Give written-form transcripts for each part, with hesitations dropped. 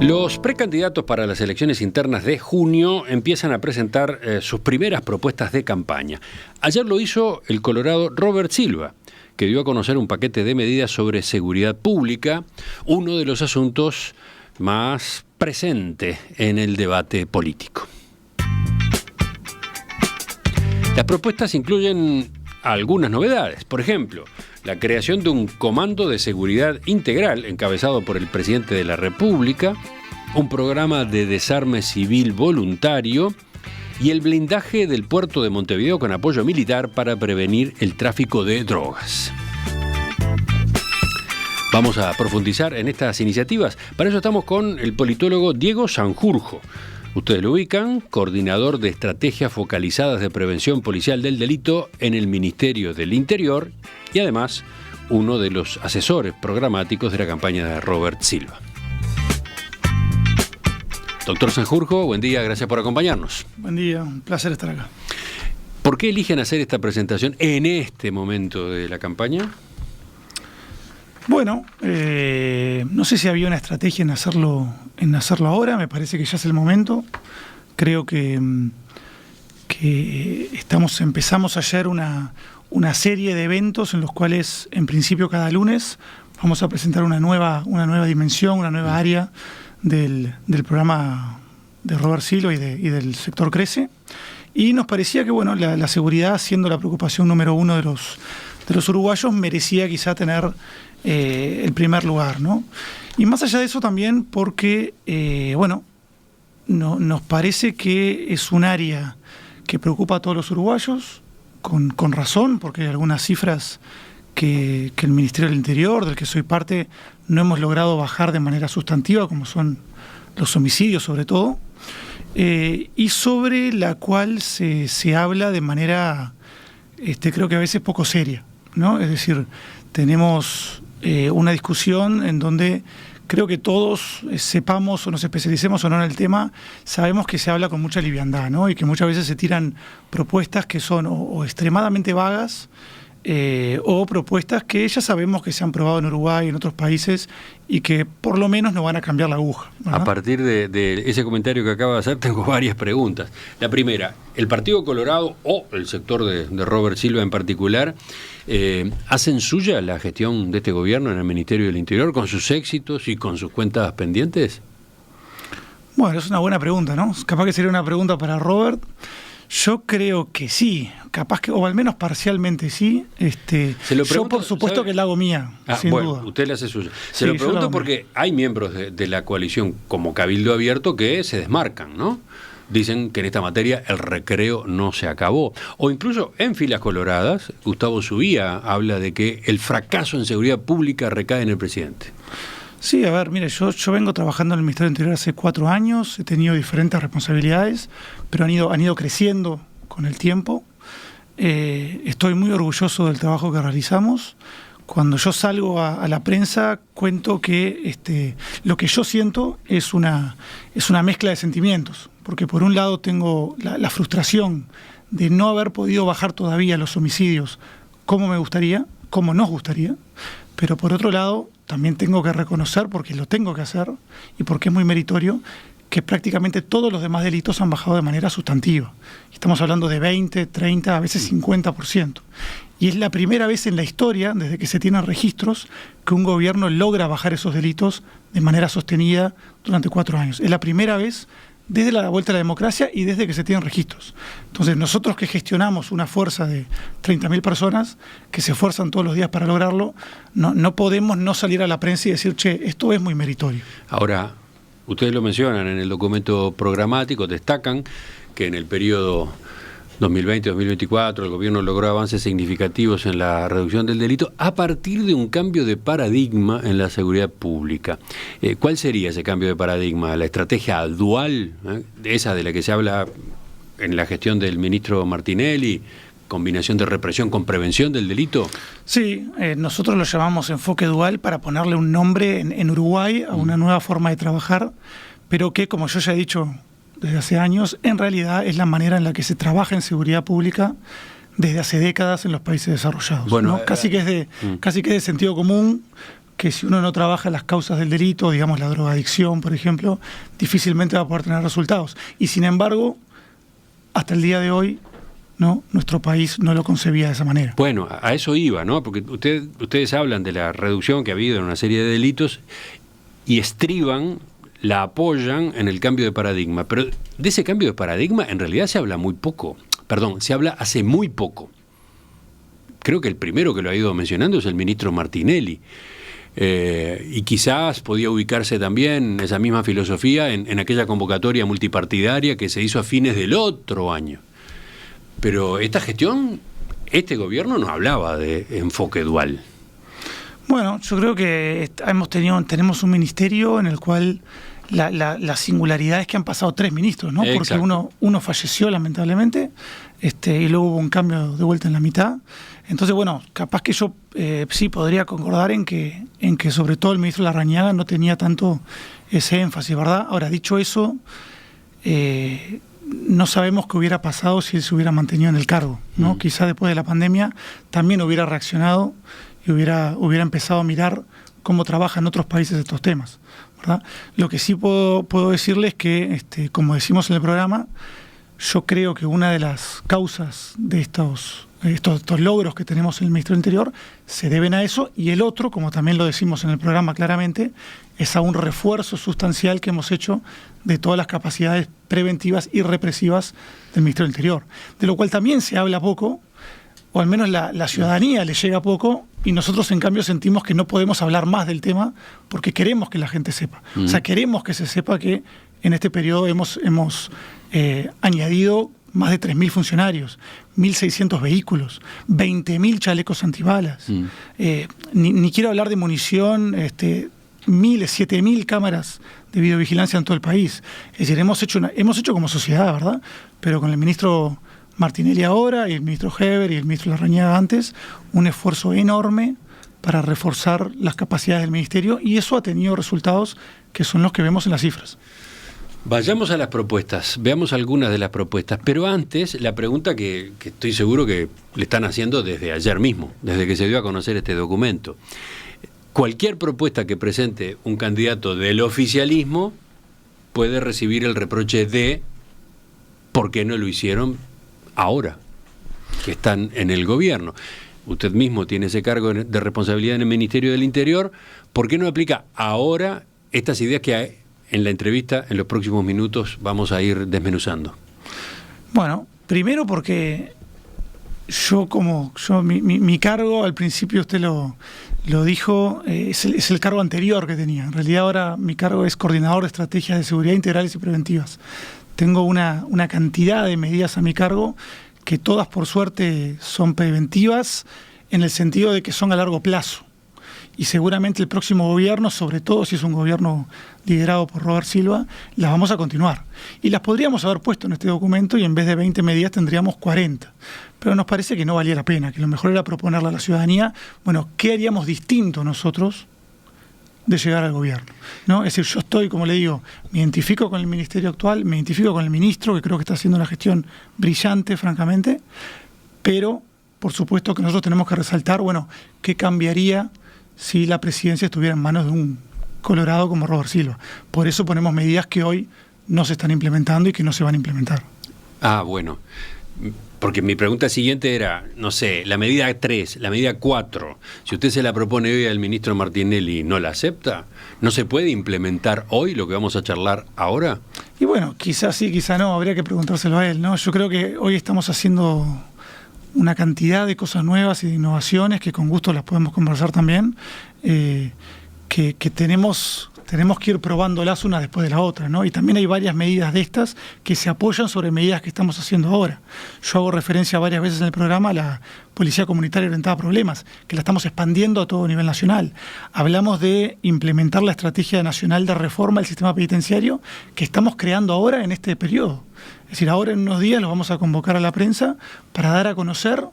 Los precandidatos para las elecciones internas de junio empiezan a presentar sus primeras propuestas de campaña. Ayer lo hizo el colorado Robert Silva, que dio a conocer un paquete de medidas sobre seguridad pública, uno de los asuntos más presentes en el debate político. Las propuestas incluyen algunas novedades. Por ejemplo, la creación de un comando de seguridad integral encabezado por el presidente de la República, un programa de desarme civil voluntario y el blindaje del puerto de Montevideo con apoyo militar para prevenir el tráfico de drogas. Vamos a profundizar en estas iniciativas. Para eso estamos con el politólogo Diego Sanjurjo. Ustedes lo ubican, coordinador de estrategias focalizadas de prevención policial del delito en el Ministerio del Interior y además uno de los asesores programáticos de la campaña de Robert Silva. Doctor Sanjurjo, buen día, gracias por acompañarnos. Buen día, un placer estar acá. ¿Por qué eligen hacer esta presentación en este momento de la campaña? Bueno, no sé si había una estrategia en hacerlo ahora, me parece que ya es el momento. Creo que empezamos ayer una serie de eventos en los cuales, en principio, cada lunes vamos a presentar una nueva dimensión, una nueva área del programa de Robert Silva y del sector Crece. Y nos parecía que bueno, la seguridad, siendo la preocupación número uno de los uruguayos, merecía quizá tener el primer lugar, ¿no? Y más allá de eso también porque, nos parece que es un área que preocupa a todos los uruguayos, con razón, porque hay algunas cifras que el Ministerio del Interior, del que soy parte, no hemos logrado bajar de manera sustantiva, como son los homicidios sobre todo, y sobre la cual se habla de manera, creo que a veces poco seria, ¿no? Es decir, tenemos una discusión en donde creo que todos sepamos o nos especialicemos o no en el tema, sabemos que se habla con mucha liviandad, ¿no? Y que muchas veces se tiran propuestas que son o extremadamente vagas, o propuestas que ya sabemos que se han probado en Uruguay y en otros países y que por lo menos no van a cambiar la aguja, ¿verdad? A partir de ese comentario que acaba de hacer tengo varias preguntas. La primera, ¿el Partido Colorado o el sector de Robert Silva en particular hacen suya la gestión de este gobierno en el Ministerio del Interior con sus éxitos y con sus cuentas pendientes? Bueno, es una buena pregunta, ¿no? Capaz que sería una pregunta para Robert. Yo creo que sí, capaz que, o al menos parcialmente sí. Yo por supuesto, ¿sabe? Que la hago mía, sin duda. Usted la hace suya. Se lo pregunto porque hay miembros de la coalición como Cabildo Abierto que se desmarcan, ¿no? Dicen que en esta materia el recreo no se acabó. O incluso en filas coloradas, Gustavo Subía habla de que el fracaso en seguridad pública recae en el presidente. Sí, a ver, mire, yo vengo trabajando en el Ministerio del Interior hace 4 años, he tenido diferentes responsabilidades, pero han ido creciendo con el tiempo. Estoy muy orgulloso del trabajo que realizamos. Cuando yo salgo a la prensa, cuento que lo que yo siento es una mezcla de sentimientos, porque por un lado tengo la frustración de no haber podido bajar todavía los homicidios como me gustaría, como nos gustaría, pero por otro lado también tengo que reconocer, porque lo tengo que hacer y porque es muy meritorio, que prácticamente todos los demás delitos han bajado de manera sustantiva. Estamos hablando de 20, 30, a veces 50%. Y es la primera vez en la historia, desde que se tienen registros, que un gobierno logra bajar esos delitos de manera sostenida durante 4 años. Es la primera vez desde la vuelta a la democracia y desde que se tienen registros. Entonces, nosotros que gestionamos una fuerza de 30.000 personas que se esfuerzan todos los días para lograrlo, no podemos no salir a la prensa y decir, che, esto es muy meritorio. Ahora, ustedes lo mencionan en el documento programático, destacan que en el periodo 2020-2024 el gobierno logró avances significativos en la reducción del delito a partir de un cambio de paradigma en la seguridad pública. ¿Cuál sería ese cambio de paradigma? ¿La estrategia dual, esa de la que se habla en la gestión del ministro Martinelli, combinación de represión con prevención del delito? Sí, nosotros lo llamamos enfoque dual para ponerle un nombre en Uruguay a una nueva forma de trabajar, pero que, como yo ya he dicho desde hace años, en realidad es la manera en la que se trabaja en seguridad pública desde hace décadas en los países desarrollados, bueno, ¿no? Casi que es de sentido común que si uno no trabaja las causas del delito, digamos la drogadicción, por ejemplo, difícilmente va a poder tener resultados. Y sin embargo, hasta el día de hoy, ¿no?, nuestro país no lo concebía de esa manera. Bueno, a eso iba, ¿no? Porque ustedes hablan de la reducción que ha habido en una serie de delitos y estriban, la apoyan en el cambio de paradigma. Pero de ese cambio de paradigma en realidad se habla muy poco. Se habla hace muy poco. Creo que el primero que lo ha ido mencionando es el ministro Martinelli. Y quizás podía ubicarse también esa misma filosofía en aquella convocatoria multipartidaria que se hizo a fines del otro año. Pero esta gestión, este gobierno no hablaba de enfoque dual. Bueno, yo creo que tenemos un ministerio en el cual la singularidad es que han pasado 3 ministros, ¿no? Porque uno falleció lamentablemente, y luego hubo un cambio de vuelta en la mitad. Entonces, bueno, capaz que yo sí podría concordar en que sobre todo el ministro Larrañaga no tenía tanto ese énfasis, ¿verdad? Ahora, dicho eso, no sabemos qué hubiera pasado si él se hubiera mantenido en el cargo, ¿no? Quizá después de la pandemia también hubiera reaccionado y hubiera empezado a mirar cómo trabajan otros países estos temas, ¿verdad? Lo que sí puedo decirles es que, como decimos en el programa, yo creo que una de las causas de estos logros que tenemos en el Ministerio del Interior se deben a eso, y el otro, como también lo decimos en el programa claramente, es a un refuerzo sustancial que hemos hecho de todas las capacidades preventivas y represivas del Ministerio del Interior, de lo cual también se habla poco, o al menos la ciudadanía le llega poco, y nosotros en cambio sentimos que no podemos hablar más del tema porque queremos que la gente sepa. O sea, queremos que se sepa que en este periodo hemos añadido más de 3.000 funcionarios, 1.600 vehículos, 20.000 chalecos antibalas. Ni quiero hablar de munición, 7.000 cámaras de videovigilancia en todo el país. Es decir, hemos hecho como sociedad, ¿verdad? Pero con el ministro Martinelli ahora, y el ministro Heber y el ministro Larrañaga antes, un esfuerzo enorme para reforzar las capacidades del ministerio, y eso ha tenido resultados que son los que vemos en las cifras. Vayamos a las propuestas, veamos algunas de las propuestas, pero antes la pregunta que estoy seguro que le están haciendo desde ayer mismo, desde que se dio a conocer este documento. Cualquier propuesta que presente un candidato del oficialismo puede recibir el reproche de ¿por qué no lo hicieron ahora que están en el gobierno? Usted mismo tiene ese cargo de responsabilidad en el Ministerio del Interior. ¿Por qué no aplica ahora estas ideas que hay? En la entrevista, en los próximos minutos, vamos a ir desmenuzando. Bueno, primero porque mi cargo, al principio usted lo dijo, es el cargo anterior que tenía. En realidad ahora mi cargo es coordinador de estrategias de seguridad integrales y preventivas. Tengo una cantidad de medidas a mi cargo que todas por suerte son preventivas en el sentido de que son a largo plazo. Y seguramente el próximo gobierno, sobre todo si es un gobierno liderado por Robert Silva, las vamos a continuar. Y las podríamos haber puesto en este documento y en vez de 20 medidas tendríamos 40. Pero nos parece que no valía la pena, que lo mejor era proponerle a la ciudadanía, bueno, ¿qué haríamos distinto nosotros de llegar al gobierno? ¿No? Es decir, yo estoy, como le digo, me identifico con el ministerio actual, me identifico con el ministro, que creo que está haciendo una gestión brillante, francamente, pero por supuesto que nosotros tenemos que resaltar, bueno, ¿qué cambiaría si la presidencia estuviera en manos de un colorado como Robert Silva? Por eso ponemos medidas que hoy no se están implementando y que no se van a implementar. Ah, bueno. Porque mi pregunta siguiente era, no sé, la medida 3, la medida 4, si usted se la propone hoy al ministro Martinelli, ¿no la acepta? ¿No se puede implementar hoy lo que vamos a charlar ahora? Y bueno, quizás sí, quizás no, habría que preguntárselo a él, ¿no? Yo creo que hoy estamos haciendo una cantidad de cosas nuevas y de innovaciones que con gusto las podemos conversar también, que tenemos que ir probándolas una después de la otra, ¿no? Y también hay varias medidas de estas que se apoyan sobre medidas que estamos haciendo ahora. Yo hago referencia varias veces en el programa a la Policía Comunitaria Orientada a Problemas, que la estamos expandiendo a todo nivel nacional. Hablamos de implementar la Estrategia Nacional de Reforma del Sistema Penitenciario que estamos creando ahora en este periodo. Es decir, ahora en unos días los vamos a convocar a la prensa para dar a conocer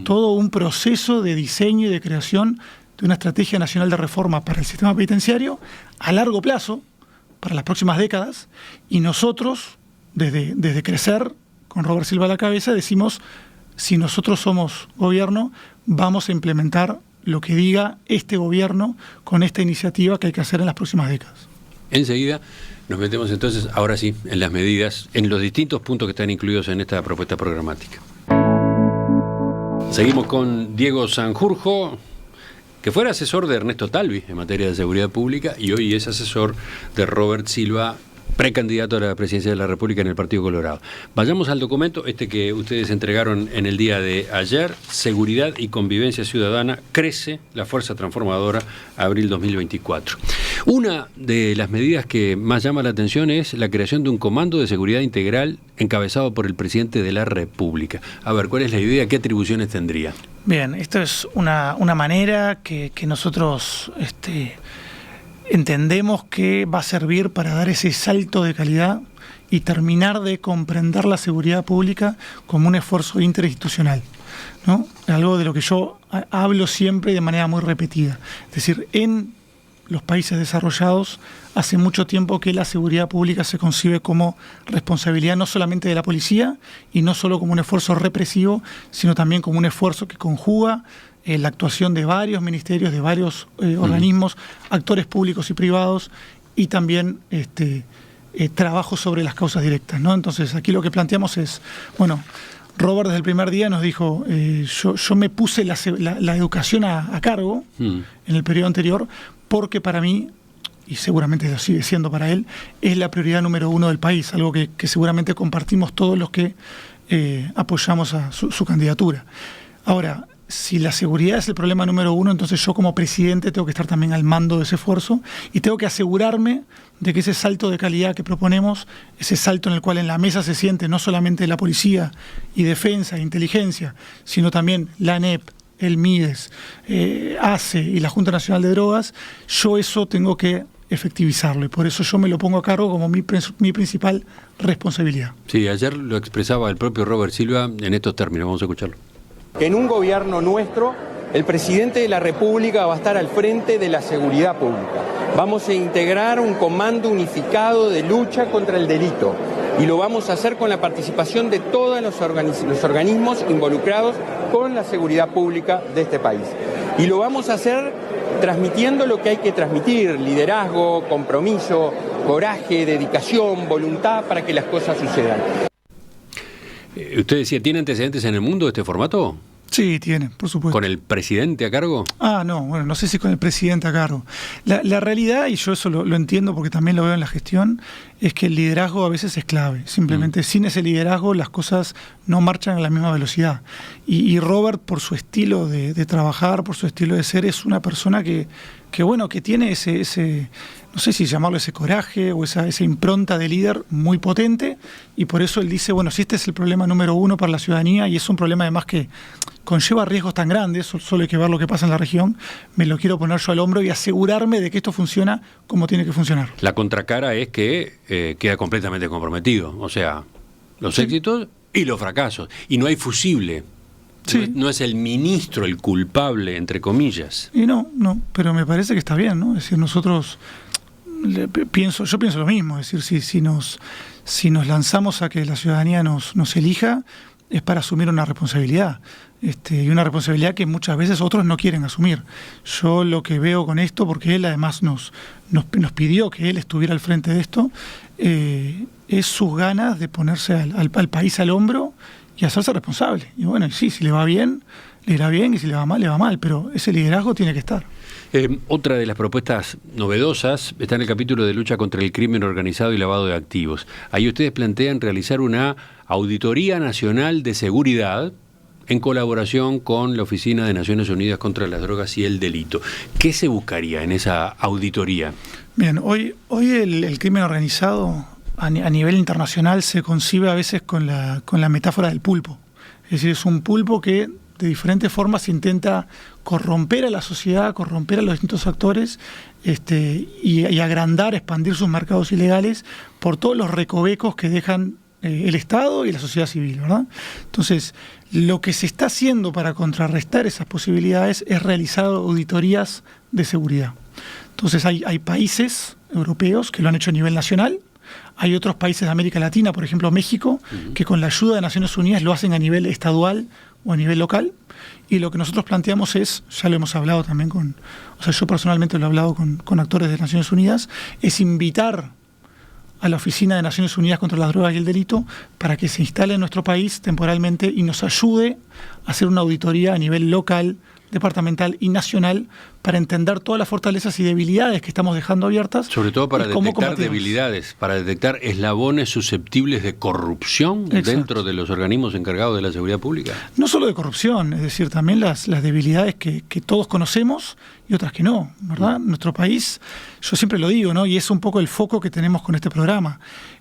todo un proceso de diseño y de creación de una estrategia nacional de reforma para el sistema penitenciario a largo plazo, para las próximas décadas, y nosotros, desde Crecer, con Robert Silva a la cabeza, decimos, si nosotros somos gobierno, vamos a implementar lo que diga este gobierno con esta iniciativa que hay que hacer en las próximas décadas. Enseguida nos metemos entonces, ahora sí, en las medidas, en los distintos puntos que están incluidos en esta propuesta programática. Seguimos con Diego Sanjurjo, que fuera asesor de Ernesto Talvi en materia de seguridad pública y hoy es asesor de Robert Silva, precandidato a la presidencia de la República en el Partido Colorado. Vayamos al documento que ustedes entregaron en el día de ayer. Seguridad y convivencia ciudadana, crece la fuerza transformadora, abril 2024. Una de las medidas que más llama la atención es la creación de un comando de seguridad integral encabezado por el presidente de la República. A ver, ¿cuál es la idea? ¿Qué atribuciones tendría? Bien, esto es una manera que nosotros entendemos que va a servir para dar ese salto de calidad y terminar de comprender la seguridad pública como un esfuerzo interinstitucional, ¿no? Algo de lo que yo hablo siempre de manera muy repetida. Es decir, en los países desarrollados hace mucho tiempo que la seguridad pública se concibe como responsabilidad no solamente de la policía y no solo como un esfuerzo represivo, sino también como un esfuerzo que conjuga la actuación de varios ministerios, de varios organismos, actores públicos y privados, y también trabajo sobre las causas directas, ¿no? Entonces, aquí lo que planteamos es, bueno, Robert desde el primer día nos dijo, yo me puse la educación a cargo en el periodo anterior, porque para mí, y seguramente lo sigue siendo para él, es la prioridad número 1 del país, algo que seguramente compartimos todos los que apoyamos a su candidatura. Ahora, si la seguridad es el problema número 1, entonces yo como presidente tengo que estar también al mando de ese esfuerzo y tengo que asegurarme de que ese salto de calidad que proponemos, ese salto en el cual en la mesa se siente no solamente la policía y defensa e inteligencia, sino también la ANEP, el MIDES, ACE y la Junta Nacional de Drogas, yo eso tengo que efectivizarlo y por eso yo me lo pongo a cargo como mi principal responsabilidad. Sí, ayer lo expresaba el propio Robert Silva en estos términos, vamos a escucharlo. En un gobierno nuestro, el presidente de la República va a estar al frente de la seguridad pública. Vamos a integrar un comando unificado de lucha contra el delito y lo vamos a hacer con la participación de todos los organismos involucrados con la seguridad pública de este país. Y lo vamos a hacer transmitiendo lo que hay que transmitir: liderazgo, compromiso, coraje, dedicación, voluntad para que las cosas sucedan. Usted decía, ¿tiene antecedentes en el mundo este formato? Sí, tiene, por supuesto. ¿Con el presidente a cargo? No, bueno, no sé si con el presidente a cargo. La realidad, y yo eso lo entiendo porque también lo veo en la gestión, es que el liderazgo a veces es clave. Simplemente sin ese liderazgo las cosas no marchan a la misma velocidad. Y Robert, por su estilo de trabajar, por su estilo de ser, es una persona que tiene ese no sé si llamarlo ese coraje o esa impronta de líder muy potente, y por eso él dice, bueno, si este es el problema número 1 para la ciudadanía y es un problema además que conlleva riesgos tan grandes, solo hay que ver lo que pasa en la región, me lo quiero poner yo al hombro y asegurarme de que esto funciona como tiene que funcionar. La contracara es que queda completamente comprometido, o sea, los éxitos y los fracasos, y no hay fusible. Sí. No es el ministro el culpable, entre comillas. Y no, pero me parece que está bien, ¿no? Es decir, nosotros yo pienso lo mismo, es decir, si nos lanzamos a que la ciudadanía nos elija, es para asumir una responsabilidad, y una responsabilidad que muchas veces otros no quieren asumir. Yo lo que veo con esto, porque él además nos pidió que él estuviera al frente de esto, es sus ganas de ponerse al país al hombro y hacerse responsable. Y bueno, sí, si le va bien, le irá bien, y si le va mal, pero ese liderazgo tiene que estar. Otra de las propuestas novedosas está en el capítulo de lucha contra el crimen organizado y lavado de activos. Ahí ustedes plantean realizar una auditoría nacional de seguridad en colaboración con la Oficina de Naciones Unidas contra las Drogas y el Delito. ¿Qué se buscaría en esa auditoría? Bien, hoy el crimen organizado a nivel internacional se concibe a veces con la metáfora del pulpo. Es decir, es un pulpo que de diferentes formas intenta corromper a la sociedad, corromper a los distintos actores, y agrandar, expandir sus mercados ilegales por todos los recovecos que dejan el Estado y la sociedad civil, ¿verdad? Entonces, lo que se está haciendo para contrarrestar esas posibilidades es realizar auditorías de seguridad. Entonces, hay países europeos que lo han hecho a nivel nacional. Hay otros países de América Latina, por ejemplo México, que con la ayuda de Naciones Unidas lo hacen a nivel estadual o a nivel local, y lo que nosotros planteamos es, ya lo hemos hablado también yo personalmente lo he hablado con actores de Naciones Unidas, es invitar a la Oficina de Naciones Unidas contra las Drogas y el Delito para que se instale en nuestro país temporalmente y nos ayude a hacer una auditoría a nivel local, departamental y nacional para entender todas las fortalezas y debilidades que estamos dejando abiertas. Sobre todo para detectar debilidades, para detectar eslabones susceptibles de corrupción. Exacto. Dentro de los organismos encargados de la seguridad pública. No solo de corrupción, es decir, también las debilidades que todos conocemos y otras que no, ¿verdad? Nuestro país, yo siempre lo digo, ¿no? Y es un poco el foco que tenemos con este programa.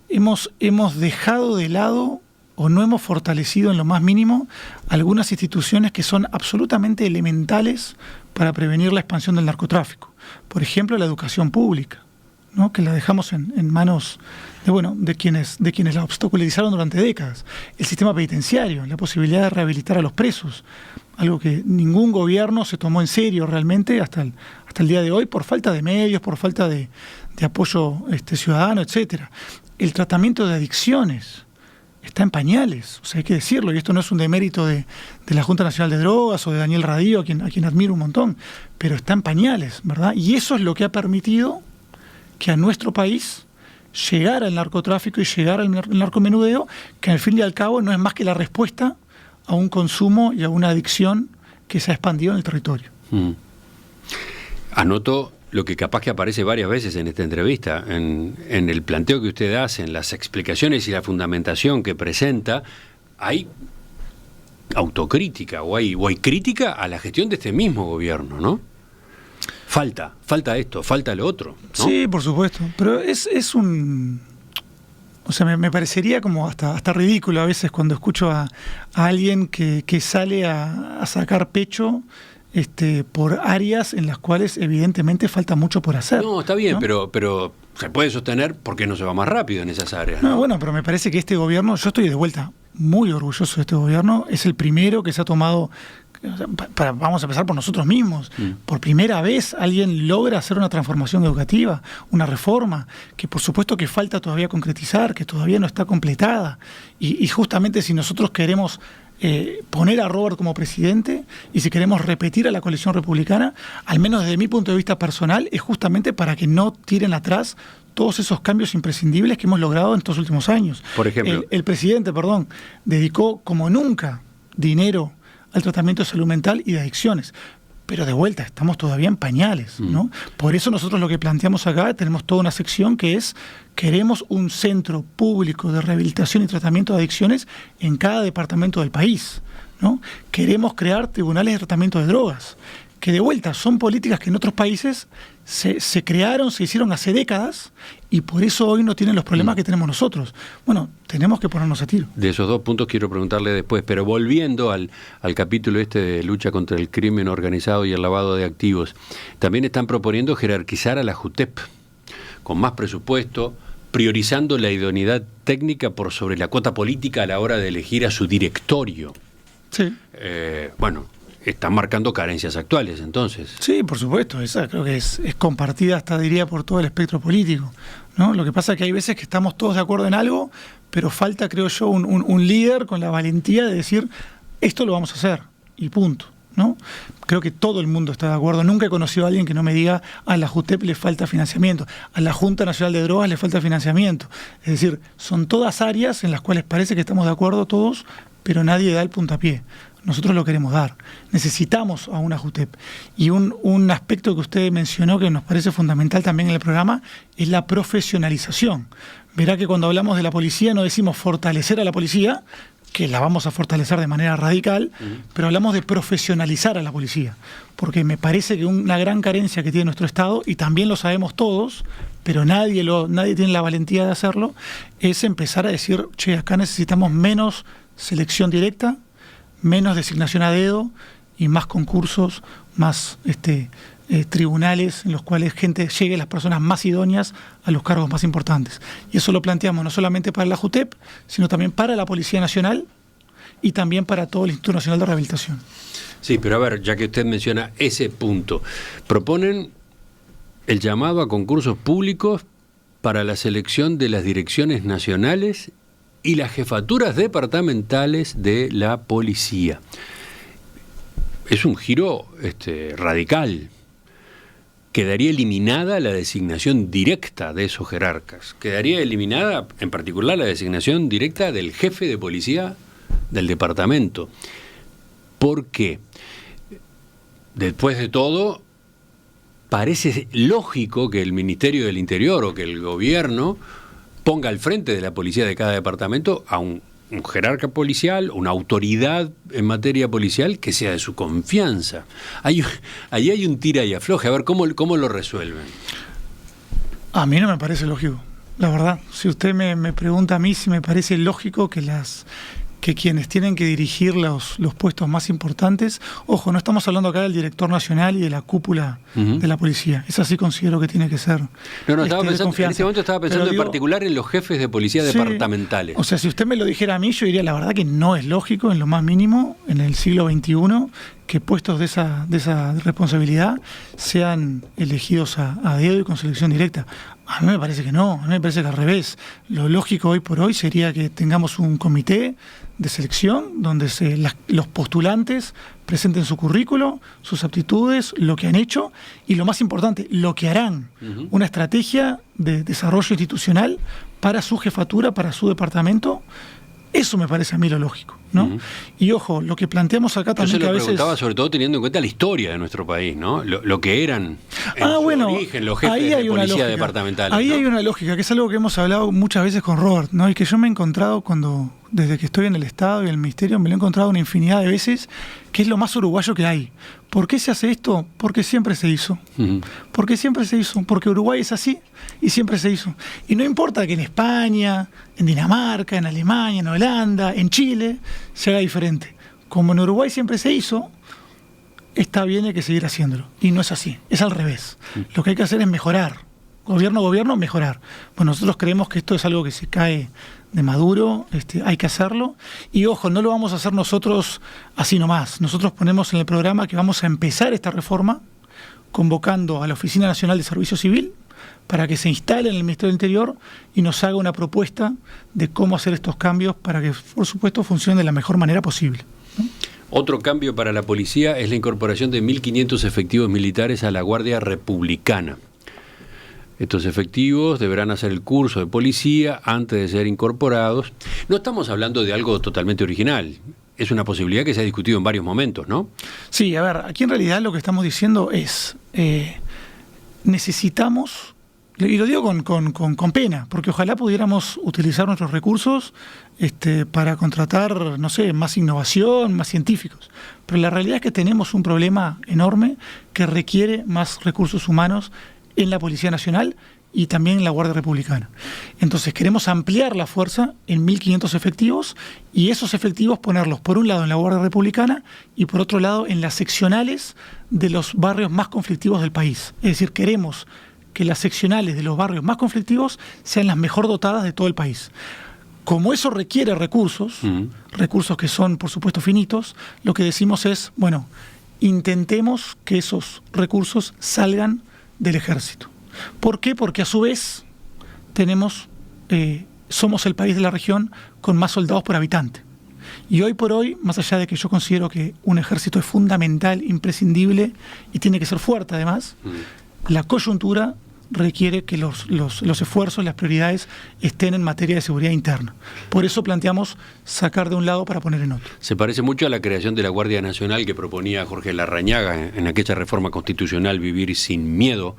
Hemos dejado de lado o no hemos fortalecido en lo más mínimo algunas instituciones que son absolutamente elementales para prevenir la expansión del narcotráfico. Por ejemplo, la educación pública, ¿no? Que la dejamos en manos de quienes la obstaculizaron durante décadas. El sistema penitenciario, la posibilidad de rehabilitar a los presos, algo que ningún gobierno se tomó en serio realmente hasta el día de hoy por falta de medios, por falta de apoyo ciudadano, etcétera. El tratamiento de adicciones está en pañales, o sea, hay que decirlo, y esto no es un demérito de la Junta Nacional de Drogas o de Daniel Radío, a quien admiro un montón, pero está en pañales, ¿verdad? Y eso es lo que ha permitido que a nuestro país llegara el narcotráfico y llegara el narcomenudeo, que al fin y al cabo no es más que la respuesta a un consumo y a una adicción que se ha expandido en el territorio. Anoto lo que capaz que aparece varias veces en esta entrevista, en el planteo que usted hace, en las explicaciones y la fundamentación que presenta, hay autocrítica o hay crítica a la gestión de este mismo gobierno, ¿no? Falta esto, falta lo otro, ¿no? Sí, por supuesto, pero es un... O sea, me parecería como hasta ridículo a veces cuando escucho a alguien que sale a sacar pecho por áreas en las cuales evidentemente falta mucho por hacer. No, está bien, ¿no? pero se puede sostener porque no se va más rápido en esas áreas, ¿no? No, bueno, pero me parece que este gobierno, yo estoy de vuelta muy orgulloso de este gobierno, es el primero que se ha tomado, vamos a empezar por nosotros mismos, por primera vez alguien logra hacer una transformación educativa, una reforma, que por supuesto que falta todavía concretizar, que todavía no está completada, y justamente si nosotros queremos poner a Robert como presidente y si queremos repetir a la coalición republicana, al menos desde mi punto de vista personal, es justamente para que no tiren atrás todos esos cambios imprescindibles que hemos logrado en estos últimos años. Por ejemplo, el presidente, dedicó como nunca dinero al tratamiento de salud mental y de adicciones. Pero de vuelta, estamos todavía en pañales, ¿no? Por eso nosotros lo que planteamos acá, tenemos toda una sección que es, queremos un centro público de rehabilitación y tratamiento de adicciones en cada departamento del país, ¿no? Queremos crear tribunales de tratamiento de drogas, que de vuelta son políticas que en otros países se crearon, se hicieron hace décadas y por eso hoy no tienen los problemas que tenemos nosotros. Bueno, tenemos que ponernos a tiro. De esos dos puntos quiero preguntarle después, pero volviendo al capítulo de lucha contra el crimen organizado y el lavado de activos, también están proponiendo jerarquizar a la JUTEP con más presupuesto, priorizando la idoneidad técnica por sobre la cuota política a la hora de elegir a su directorio. Sí. Están marcando carencias actuales, entonces. Sí, por supuesto, esa creo que es compartida hasta diría por todo el espectro político, ¿no? Lo que pasa es que hay veces que estamos todos de acuerdo en algo, pero falta, creo yo, un líder con la valentía de decir, esto lo vamos a hacer, y punto, ¿no? Creo que todo el mundo está de acuerdo. Nunca he conocido a alguien que no me diga, a la JUTEP le falta financiamiento, a la Junta Nacional de Drogas le falta financiamiento. Es decir, son todas áreas en las cuales parece que estamos de acuerdo todos, pero nadie da el puntapié. Nosotros lo queremos dar. Necesitamos a una JUTEP. Y un aspecto que usted mencionó que nos parece fundamental también en el programa es la profesionalización. Verá que cuando hablamos de la policía no decimos fortalecer a la policía, que la vamos a fortalecer de manera radical, pero hablamos de profesionalizar a la policía. Porque me parece que una gran carencia que tiene nuestro Estado, y también lo sabemos todos, pero nadie tiene la valentía de hacerlo, es empezar a decir, che, acá necesitamos menos selección directa, menos designación a dedo y más concursos, más tribunales en los cuales llegue las personas más idóneas a los cargos más importantes. Y eso lo planteamos no solamente para la JUTEP, sino también para la Policía Nacional y también para todo el Instituto Nacional de Rehabilitación. Sí, pero a ver, ya que usted menciona ese punto, proponen el llamado a concursos públicos para la selección de las direcciones nacionales y las jefaturas departamentales de la policía. Es un giro radical. Quedaría eliminada la designación directa de esos jerarcas. Quedaría eliminada, en particular, la designación directa del jefe de policía del departamento. ¿Por qué? Después de todo, parece lógico que el Ministerio del Interior o que el gobierno ponga al frente de la policía de cada departamento a un jerarca policial, una autoridad en materia policial que sea de su confianza. Ahí hay un tira y afloje. A ver, ¿cómo lo resuelven? A mí no me parece lógico, la verdad. Si usted me pregunta a mí si me parece lógico que quienes tienen que dirigir los puestos más importantes, ojo, no estamos hablando acá del director nacional y de la cúpula de la policía, esa sí considero que tiene que ser estaba pensando, en ese momento estaba pensando en particular en los jefes de policía departamentales. O sea, si usted me lo dijera a mí, yo diría la verdad que no es lógico en lo más mínimo, en el siglo XXI, que puestos de esa responsabilidad sean elegidos a dedo y con selección directa. A mí me parece que no, a mí me parece que al revés. Lo lógico hoy por hoy sería que tengamos un comité de selección donde los postulantes presenten su currículo, sus aptitudes, lo que han hecho y lo más importante, lo que harán. Una estrategia de desarrollo institucional para su jefatura, para su departamento. Eso me parece a mí lo lógico, ¿no? Y ojo, lo que planteamos acá también que a veces... Yo se lo preguntaba sobre todo teniendo en cuenta la historia de nuestro país, ¿no? Lo que eran en su origen los jefes de policía departamentales. Ahí hay una lógica, que es algo que hemos hablado muchas veces con Robert, ¿no? Y que yo me he encontrado desde que estoy en el Estado y en el Ministerio, me lo he encontrado una infinidad de veces, que es lo más uruguayo que hay. ¿Por qué se hace esto? Porque siempre se hizo. Porque siempre se hizo. Porque Uruguay es así y siempre se hizo. Y no importa que en España, en Dinamarca, en Alemania, en Holanda, en Chile, se haga diferente. Como en Uruguay siempre se hizo, está bien, hay que seguir haciéndolo. Y no es así, es al revés. Lo que hay que hacer es mejorar. Gobierno, mejorar. Bueno, nosotros creemos que esto es algo que se cae de maduro, hay que hacerlo. Y ojo, no lo vamos a hacer nosotros así nomás. Nosotros ponemos en el programa que vamos a empezar esta reforma convocando a la Oficina Nacional de Servicio Civil para que se instale en el Ministerio del Interior y nos haga una propuesta de cómo hacer estos cambios para que, por supuesto, funcionen de la mejor manera posible, ¿no? Otro cambio para la policía es la incorporación de 1.500 efectivos militares a la Guardia Republicana. Estos efectivos deberán hacer el curso de policía antes de ser incorporados. No estamos hablando de algo totalmente original. Es una posibilidad que se ha discutido en varios momentos, ¿no? Sí, a ver, aquí en realidad lo que estamos diciendo es necesitamos, y lo digo con pena, porque ojalá pudiéramos utilizar nuestros recursos para contratar, no sé, más innovación, más científicos. Pero la realidad es que tenemos un problema enorme que requiere más recursos humanos en la Policía Nacional y también en la Guardia Republicana. Entonces queremos ampliar la fuerza en 1.500 efectivos y esos efectivos ponerlos por un lado en la Guardia Republicana y por otro lado en las seccionales de los barrios más conflictivos del país. Es decir, queremos que las seccionales de los barrios más conflictivos sean las mejor dotadas de todo el país. Como eso requiere recursos, recursos que son por supuesto finitos, lo que decimos es, bueno, intentemos que esos recursos salgan del ejército. ¿Por qué? Porque a su vez somos el país de la región con más soldados por habitante. Y hoy por hoy, más allá de que yo considero que un ejército es fundamental, imprescindible y tiene que ser fuerte además, la coyuntura requiere que los esfuerzos, las prioridades estén en materia de seguridad interna. Por eso planteamos sacar de un lado para poner en otro. Se parece mucho a la creación de la Guardia Nacional que proponía Jorge Larrañaga en aquella reforma constitucional, Vivir sin Miedo,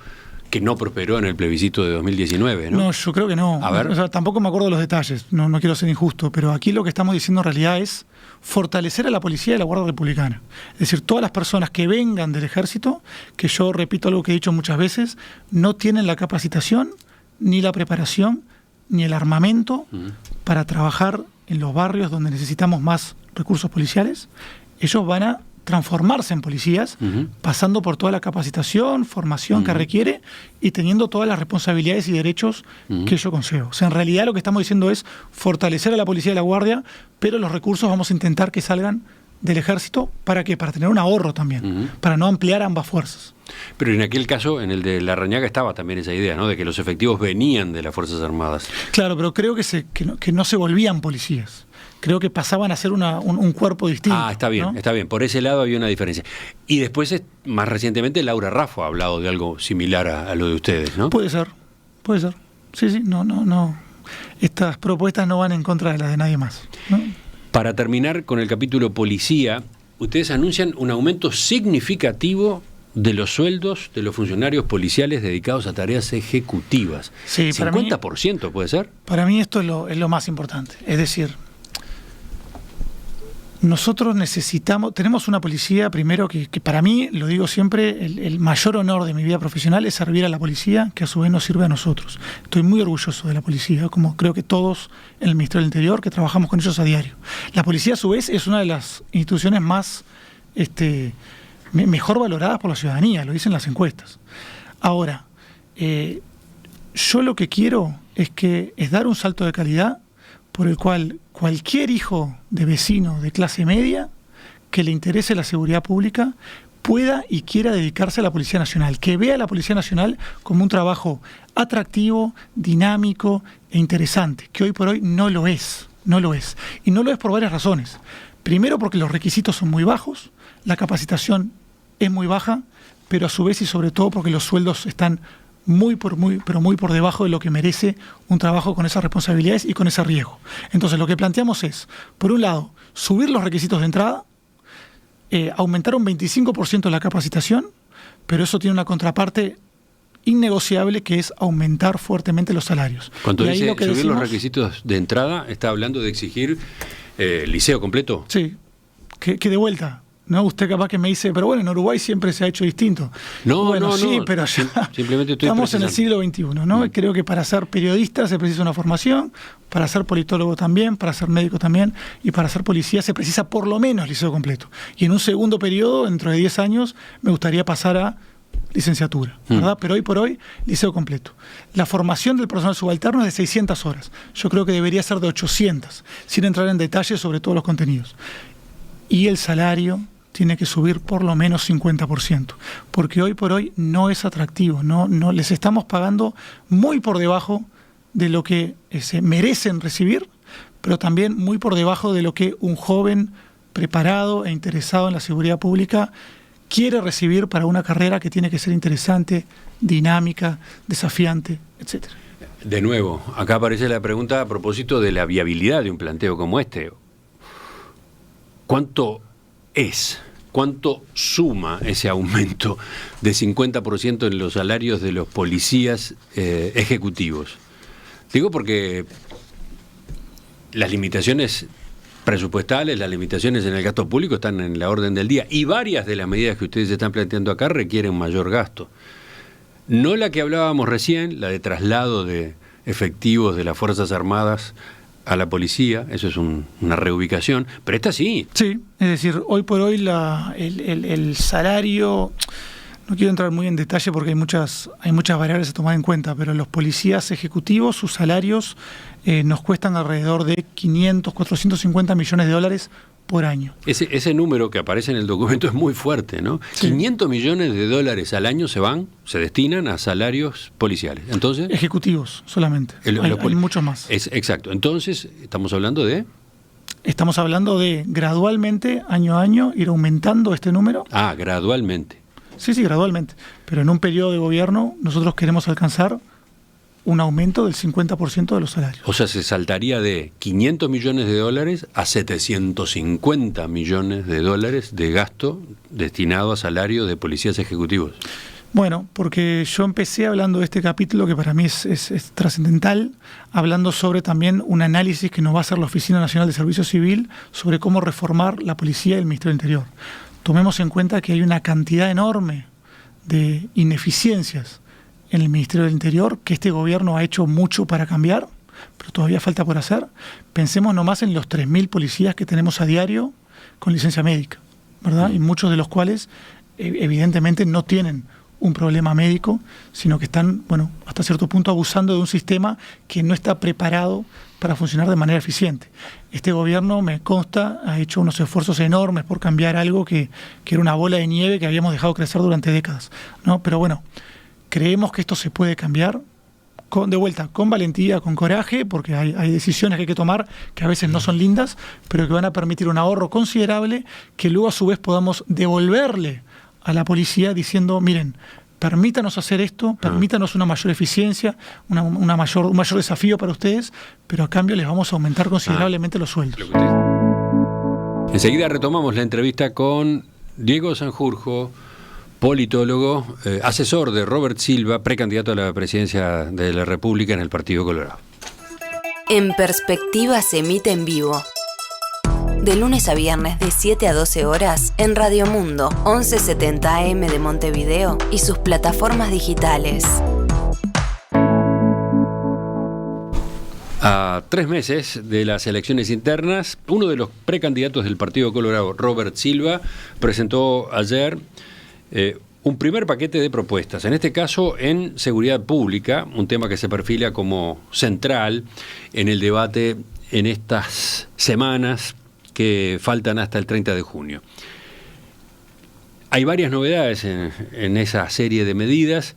que no prosperó en el plebiscito de 2019, ¿no? No, yo creo que no. A ver. O sea, tampoco me acuerdo de los detalles, no quiero ser injusto, pero aquí lo que estamos diciendo en realidad es fortalecer a la policía y a la Guardia Republicana. Es decir, todas las personas que vengan del ejército, que yo repito algo que he dicho muchas veces, no tienen la capacitación, ni la preparación, ni el armamento para trabajar en los barrios donde necesitamos más recursos policiales. Ellos van a transformarse en policías, pasando por toda la capacitación, formación que requiere y teniendo todas las responsabilidades y derechos que ello conlleva. O sea, en realidad lo que estamos diciendo es fortalecer a la policía y a la guardia, pero los recursos vamos a intentar que salgan del ejército. ¿Para qué? Para tener un ahorro también, para no ampliar ambas fuerzas. Pero en aquel caso, en el de Larrañaga, estaba también esa idea, ¿no? De que los efectivos venían de las Fuerzas Armadas. Claro, pero creo que no se volvían policías. Creo que pasaban a ser un cuerpo distinto. Ah, está bien, ¿no? está bien. Por ese lado había una diferencia. Y después, más recientemente, Laura Raffo ha hablado de algo similar a lo de ustedes, ¿no? Puede ser. Sí, no. Estas propuestas no van en contra de las de nadie más, ¿no? Para terminar con el capítulo policía, ustedes anuncian un aumento significativo de los sueldos de los funcionarios policiales dedicados a tareas ejecutivas. Sí, 50%, ¿puede ser? Para mí esto es lo más importante. Es decir, nosotros tenemos una policía, primero, que para mí, lo digo siempre, el mayor honor de mi vida profesional es servir a la policía, que a su vez nos sirve a nosotros. Estoy muy orgulloso de la policía, como creo que todos en el Ministerio del Interior, que trabajamos con ellos a diario. La policía, a su vez, es una de las instituciones más mejor valoradas por la ciudadanía, lo dicen las encuestas. Ahora, yo lo que quiero es dar un salto de calidad por el cual cualquier hijo de vecino de clase media que le interese la seguridad pública pueda y quiera dedicarse a la Policía Nacional, que vea a la Policía Nacional como un trabajo atractivo, dinámico e interesante, que hoy por hoy no lo es. Y no lo es por varias razones. Primero, porque los requisitos son muy bajos, la capacitación es muy baja, pero a su vez y sobre todo porque los sueldos están muy por debajo de lo que merece un trabajo con esas responsabilidades y con ese riesgo. Entonces, lo que planteamos es, por un lado, subir los requisitos de entrada, aumentar un 25% la capacitación, pero eso tiene una contraparte innegociable, que es aumentar fuertemente los salarios. Cuando dice subir los requisitos de entrada, ¿está hablando de exigir liceo completo? Sí, que de vuelta. No, usted capaz que me dice, pero bueno, en Uruguay siempre se ha hecho distinto. Sí, pero ya simplemente estamos en el siglo XXI, ¿no? Creo que para ser periodista se precisa una formación, para ser politólogo también, para ser médico también, y para ser policía se precisa por lo menos liceo completo. Y en un segundo periodo, dentro de 10 años, me gustaría pasar a licenciatura, ¿verdad? Pero hoy por hoy, liceo completo. La formación del personal subalterno es de 600 horas. Yo creo que debería ser de 800, sin entrar en detalles sobre todos los contenidos. Y el salario tiene que subir por lo menos 50%, porque hoy por hoy no es atractivo, no les estamos pagando muy por debajo de lo que se merecen recibir, pero también muy por debajo de lo que un joven preparado e interesado en la seguridad pública quiere recibir para una carrera que tiene que ser interesante, dinámica, desafiante, etc. De nuevo, acá aparece la pregunta a propósito de la viabilidad de un planteo como este. ¿Cuánto suma ese aumento de 50% en los salarios de los policías ejecutivos? Digo porque las limitaciones presupuestales, las limitaciones en el gasto público están en la orden del día, y varias de las medidas que ustedes están planteando acá requieren mayor gasto. No la que hablábamos recién, la de traslado de efectivos de las Fuerzas Armadas a la policía, eso es una reubicación, pero esta sí. Sí, es decir, hoy por hoy el salario, no quiero entrar muy en detalle porque hay muchas variables a tomar en cuenta, pero los policías ejecutivos, sus salarios nos cuestan alrededor de 500, 450 millones de dólares por año. Ese número que aparece en el documento es muy fuerte, ¿no? Sí. 500 millones de dólares al año se destinan a salarios policiales. Entonces, ejecutivos solamente. Hay muchos más. Exacto. Entonces, estamos hablando de gradualmente, año a año, ir aumentando este número. Ah, gradualmente. Sí, gradualmente. Pero en un periodo de gobierno nosotros queremos alcanzar un aumento del 50% de los salarios. O sea, se saltaría de 500 millones de dólares a 750 millones de dólares de gasto destinado a salario de policías ejecutivos. Bueno, porque yo empecé hablando de este capítulo que para mí es trascendental, hablando sobre también un análisis que nos va a hacer la Oficina Nacional de Servicio Civil sobre cómo reformar la policía y el Ministerio del Interior. Tomemos en cuenta que hay una cantidad enorme de ineficiencias en el Ministerio del Interior, que este gobierno ha hecho mucho para cambiar, pero todavía falta por hacer. Pensemos nomás en los 3.000 policías que tenemos a diario con licencia médica, ¿verdad? Y muchos de los cuales evidentemente no tienen un problema médico, sino que están, hasta cierto punto abusando de un sistema que no está preparado para funcionar de manera eficiente. Este gobierno, me consta, ha hecho unos esfuerzos enormes por cambiar algo que era una bola de nieve que habíamos dejado crecer durante décadas, ¿no? Pero bueno, creemos que esto se puede cambiar de vuelta, con valentía, con coraje, porque hay decisiones que hay que tomar que a veces no son lindas, pero que van a permitir un ahorro considerable que luego a su vez podamos devolverle a la policía diciendo, miren, permítanos hacer esto, permítanos una mayor eficiencia, un mayor desafío para ustedes, pero a cambio les vamos a aumentar considerablemente los sueldos. Enseguida retomamos la entrevista con Diego Sanjurjo, politólogo, asesor de Robert Silva, precandidato a la presidencia de la República en el Partido Colorado. En Perspectiva se emite en vivo. De lunes a viernes de 7 a 12 horas en Radio Mundo, 1170 AM de Montevideo y sus plataformas digitales. A 3 meses de las elecciones internas, uno de los precandidatos del Partido Colorado, Robert Silva, presentó ayer un primer paquete de propuestas, en este caso en seguridad pública, un tema que se perfila como central en el debate en estas semanas que faltan hasta el 30 de junio. Hay varias novedades en esa serie de medidas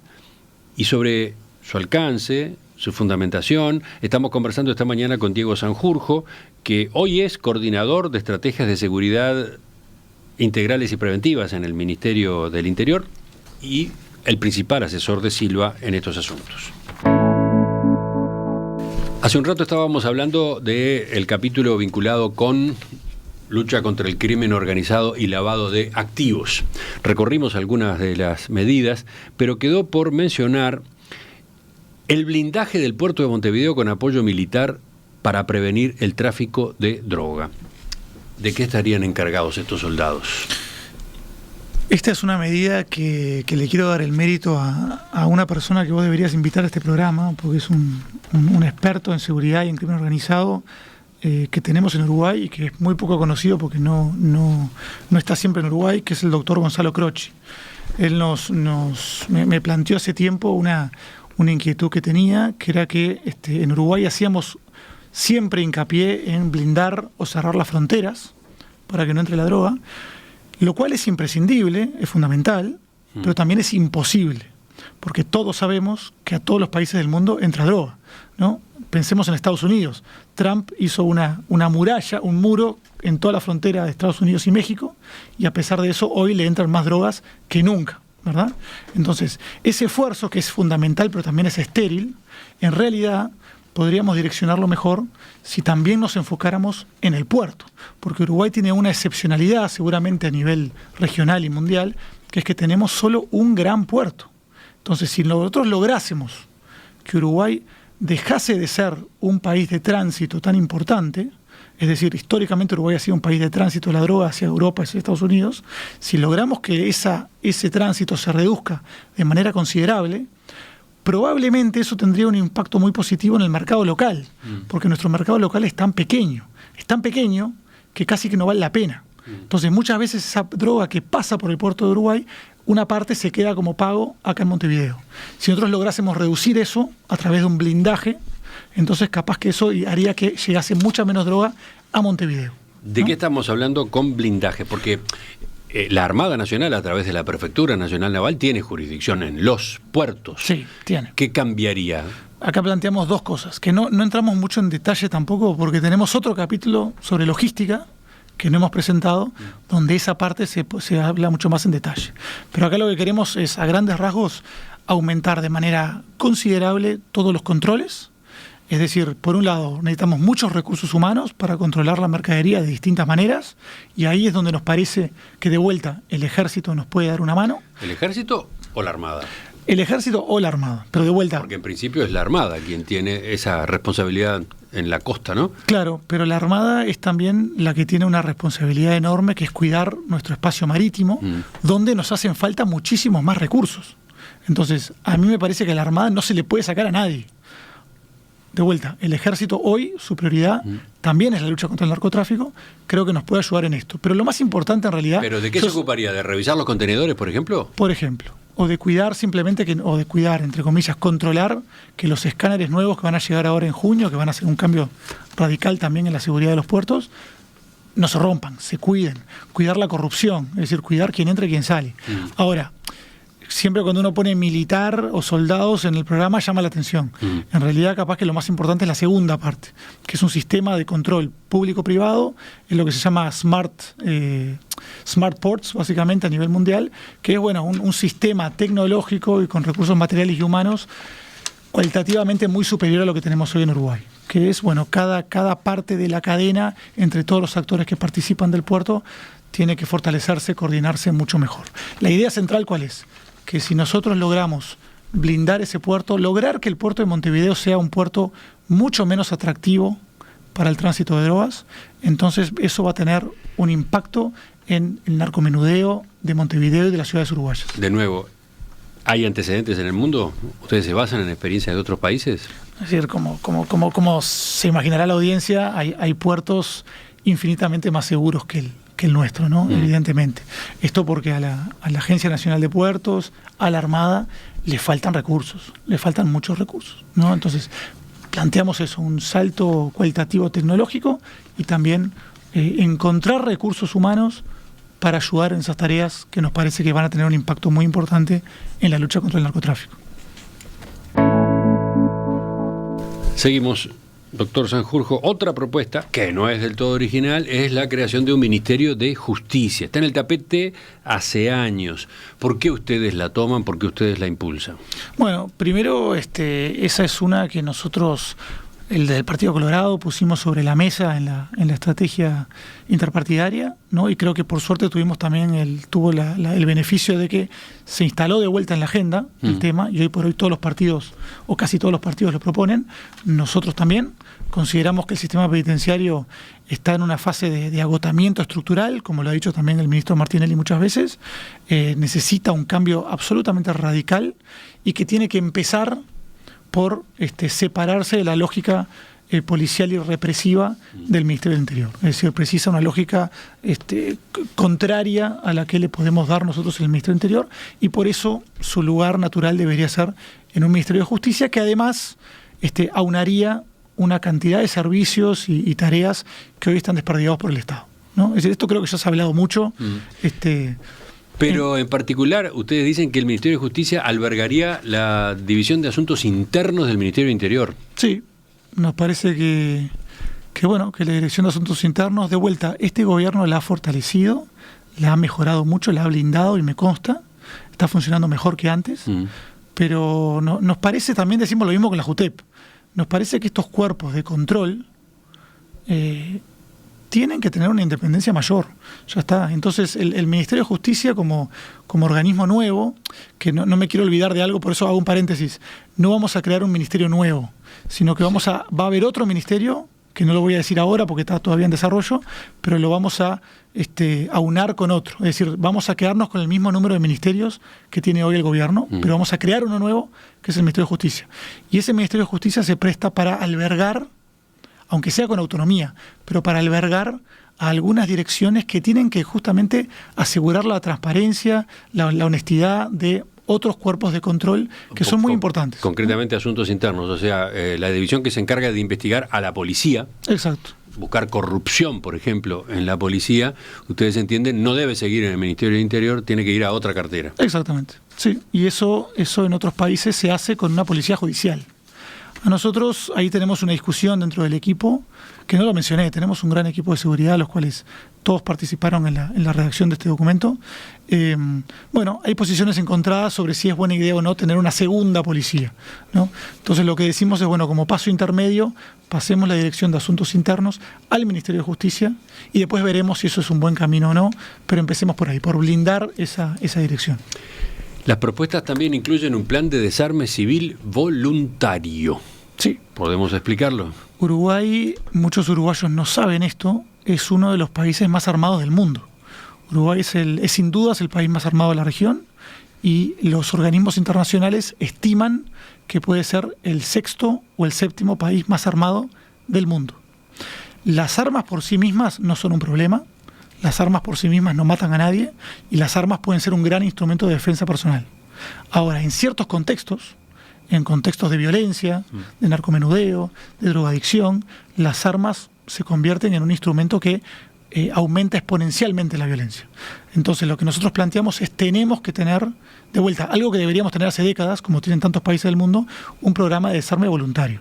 y sobre su alcance, su fundamentación, estamos conversando esta mañana con Diego Sanjurjo, que hoy es coordinador de estrategias de seguridad integrales y preventivas en el Ministerio del Interior y el principal asesor de Silva en estos asuntos. Hace un rato estábamos hablando del capítulo vinculado con lucha contra el crimen organizado y lavado de activos. Recorrimos algunas de las medidas, pero quedó por mencionar el blindaje del puerto de Montevideo con apoyo militar para prevenir el tráfico de droga. ¿De qué estarían encargados estos soldados? Esta es una medida que le quiero dar el mérito a una persona que vos deberías invitar a este programa, porque es un experto en seguridad y en crimen organizado que tenemos en Uruguay y que es muy poco conocido porque no está siempre en Uruguay, que es el doctor Gonzalo Croci. Él me planteó hace tiempo una inquietud que tenía, que era que en Uruguay hacíamos siempre hincapié en blindar o cerrar las fronteras para que no entre la droga, lo cual es imprescindible, es fundamental, pero también es imposible, porque todos sabemos que a todos los países del mundo entra droga, ¿no? Pensemos en Estados Unidos. Trump hizo una muralla, un muro en toda la frontera de Estados Unidos y México, y a pesar de eso hoy le entran más drogas que nunca, ¿verdad? Entonces, ese esfuerzo que es fundamental pero también es estéril, en realidad podríamos direccionarlo mejor si también nos enfocáramos en el puerto, porque Uruguay tiene una excepcionalidad seguramente a nivel regional y mundial, que es que tenemos solo un gran puerto. Entonces, si nosotros lográsemos que Uruguay dejase de ser un país de tránsito tan importante, es decir, históricamente Uruguay ha sido un país de tránsito de la droga hacia Europa y hacia Estados Unidos, si logramos que ese tránsito se reduzca de manera considerable, probablemente eso tendría un impacto muy positivo en el mercado local, porque nuestro mercado local es tan pequeño que casi que no vale la pena. Entonces muchas veces esa droga que pasa por el puerto de Uruguay, una parte se queda como pago acá en Montevideo. Si nosotros lográsemos reducir eso a través de un blindaje, entonces capaz que eso haría que llegase mucha menos droga a Montevideo, ¿no? ¿De qué estamos hablando con blindaje? Porque la Armada Nacional, a través de la Prefectura Nacional Naval, tiene jurisdicción en los puertos. Sí, tiene. ¿Qué cambiaría? Acá planteamos dos cosas, que no entramos mucho en detalle tampoco, porque tenemos otro capítulo sobre logística que no hemos presentado, donde esa parte se habla mucho más en detalle. Pero acá lo que queremos es, a grandes rasgos, aumentar de manera considerable todos los controles. Es decir, por un lado, necesitamos muchos recursos humanos para controlar la mercadería de distintas maneras, y ahí es donde nos parece que de vuelta el ejército nos puede dar una mano. ¿El ejército o la Armada? El ejército o la Armada, pero de vuelta. Porque en principio es la Armada quien tiene esa responsabilidad en la costa, ¿no? Claro, pero la Armada es también la que tiene una responsabilidad enorme, que es cuidar nuestro espacio marítimo, donde nos hacen falta muchísimos más recursos. Entonces, a mí me parece que a la Armada no se le puede sacar a nadie. De vuelta, el ejército hoy, su prioridad también es la lucha contra el narcotráfico, creo que nos puede ayudar en esto. Pero lo más importante en realidad... ¿Pero de qué se ocuparía? ¿De revisar los contenedores, por ejemplo? Por ejemplo. o de cuidar simplemente, o de cuidar, entre comillas, controlar que los escáneres nuevos que van a llegar ahora en junio, que van a hacer un cambio radical también en la seguridad de los puertos, no se rompan, se cuiden. Cuidar la corrupción, es decir, cuidar quién entra y quién sale. Ahora, siempre cuando uno pone militar o soldados en el programa llama la atención. En realidad, capaz que lo más importante es la segunda parte, que es un sistema de control público-privado, es lo que se llama Smart Ports, básicamente a nivel mundial, que es un sistema tecnológico y con recursos materiales y humanos cualitativamente muy superior a lo que tenemos hoy en Uruguay, que es, cada parte de la cadena entre todos los actores que participan del puerto tiene que fortalecerse, coordinarse mucho mejor. La idea central, ¿cuál es? Que si nosotros logramos blindar ese puerto, lograr que el puerto de Montevideo sea un puerto mucho menos atractivo para el tránsito de drogas, entonces eso va a tener un impacto en el narcomenudeo de Montevideo y de las ciudades uruguayas. De nuevo, ¿hay antecedentes en el mundo? ¿Ustedes se basan en experiencias de otros países? Es decir, como se imaginará la audiencia, hay puertos infinitamente más seguros que el nuestro, ¿no? Evidentemente. Esto porque a la Agencia Nacional de Puertos, a la Armada, le faltan recursos, le faltan muchos recursos, ¿no? Entonces, planteamos eso, un salto cualitativo tecnológico y también encontrar recursos humanos para ayudar en esas tareas que nos parece que van a tener un impacto muy importante en la lucha contra el narcotráfico. Seguimos. Doctor Sanjurjo, otra propuesta, que no es del todo original, es la creación de un Ministerio de Justicia. Está en el tapete hace años. ¿Por qué ustedes la toman? ¿Por qué ustedes la impulsan? Bueno, primero, esa es una que nosotros, el del Partido Colorado, pusimos sobre la mesa en la estrategia interpartidaria, ¿no? Y creo que por suerte tuvimos también el beneficio de que se instaló de vuelta en la agenda el tema, y hoy por hoy todos los partidos, o casi todos los partidos lo proponen, nosotros también. Consideramos que el sistema penitenciario está en una fase de agotamiento estructural, como lo ha dicho también el ministro Martinelli muchas veces, necesita un cambio absolutamente radical y que tiene que empezar por separarse de la lógica policial y represiva del Ministerio del Interior. Es decir, precisa una lógica contraria a la que le podemos dar nosotros en el Ministerio del Interior, y por eso su lugar natural debería ser en un Ministerio de Justicia que además aunaría una cantidad de servicios y tareas que hoy están desperdigados por el Estado, ¿no? Es decir, esto creo que ya se ha hablado mucho. Pero en particular, ustedes dicen que el Ministerio de Justicia albergaría la División de Asuntos Internos del Ministerio del Interior. Sí, nos parece que la Dirección de Asuntos Internos, de vuelta, este gobierno la ha fortalecido, la ha mejorado mucho, la ha blindado y me consta, está funcionando mejor que antes, pero nos parece, también decimos lo mismo con la JUTEP, nos parece que estos cuerpos de control tienen que tener una independencia mayor. Ya está. Entonces, el Ministerio de Justicia como organismo nuevo, que no me quiero olvidar de algo, por eso hago un paréntesis, no vamos a crear un ministerio nuevo, sino que va a haber otro ministerio, que no lo voy a decir ahora porque está todavía en desarrollo, pero lo vamos a aunar con otro. Es decir, vamos a quedarnos con el mismo número de ministerios que tiene hoy el gobierno, pero vamos a crear uno nuevo, que es el Ministerio de Justicia. Y ese Ministerio de Justicia se presta para albergar, aunque sea con autonomía, pero para albergar a algunas direcciones que tienen que justamente asegurar la transparencia, la honestidad de otros cuerpos de control que son muy importantes. Concretamente asuntos internos, o sea, la división que se encarga de investigar a la policía. Exacto. Buscar corrupción, por ejemplo, en la policía, ustedes entienden, no debe seguir en el Ministerio del Interior, tiene que ir a otra cartera. Exactamente, sí. Y eso en otros países se hace con una policía judicial. A nosotros ahí tenemos una discusión dentro del equipo, que no lo mencioné, tenemos un gran equipo de seguridad, los cuales todos participaron en la redacción de este documento. Hay posiciones encontradas sobre si es buena idea o no tener una segunda policía, ¿no? Entonces lo que decimos es, como paso intermedio, pasemos la Dirección de Asuntos Internos al Ministerio de Justicia y después veremos si eso es un buen camino o no, pero empecemos por ahí, por blindar esa dirección. Las propuestas también incluyen un plan de desarme civil voluntario. Sí. ¿Podemos explicarlo? Uruguay, muchos uruguayos no saben esto, es uno de los países más armados del mundo. Uruguay es sin dudas el país más armado de la región y los organismos internacionales estiman que puede ser el 6º o el 7º país más armado del mundo. Las armas por sí mismas no son un problema, las armas por sí mismas no matan a nadie y las armas pueden ser un gran instrumento de defensa personal. Ahora, en ciertos contextos, en contextos de violencia, de narcomenudeo, de drogadicción, las armas se convierten en un instrumento que aumenta exponencialmente la violencia. Entonces, lo que nosotros planteamos es tenemos que tener, de vuelta, algo que deberíamos tener hace décadas, como tienen tantos países del mundo, un programa de desarme voluntario.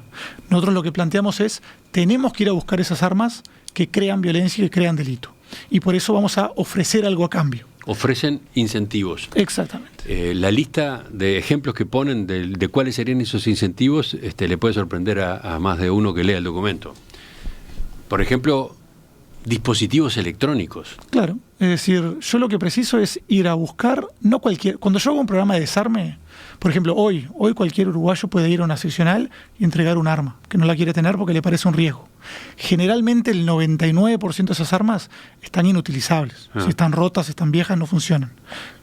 Nosotros lo que planteamos es tenemos que ir a buscar esas armas que crean violencia y que crean delito. Y por eso vamos a ofrecer algo a cambio. Ofrecen incentivos. Exactamente. La lista de ejemplos que ponen de cuáles serían esos incentivos le puede sorprender a más de uno que lea el documento. Por ejemplo, dispositivos electrónicos. Claro, es decir, yo lo que preciso es ir a buscar, no cualquier... Cuando yo hago un programa de desarme, por ejemplo, hoy cualquier uruguayo puede ir a una seccional y entregar un arma, que no la quiere tener porque le parece un riesgo. Generalmente el 99% de esas armas están inutilizables. Si están rotas, están viejas, no funcionan.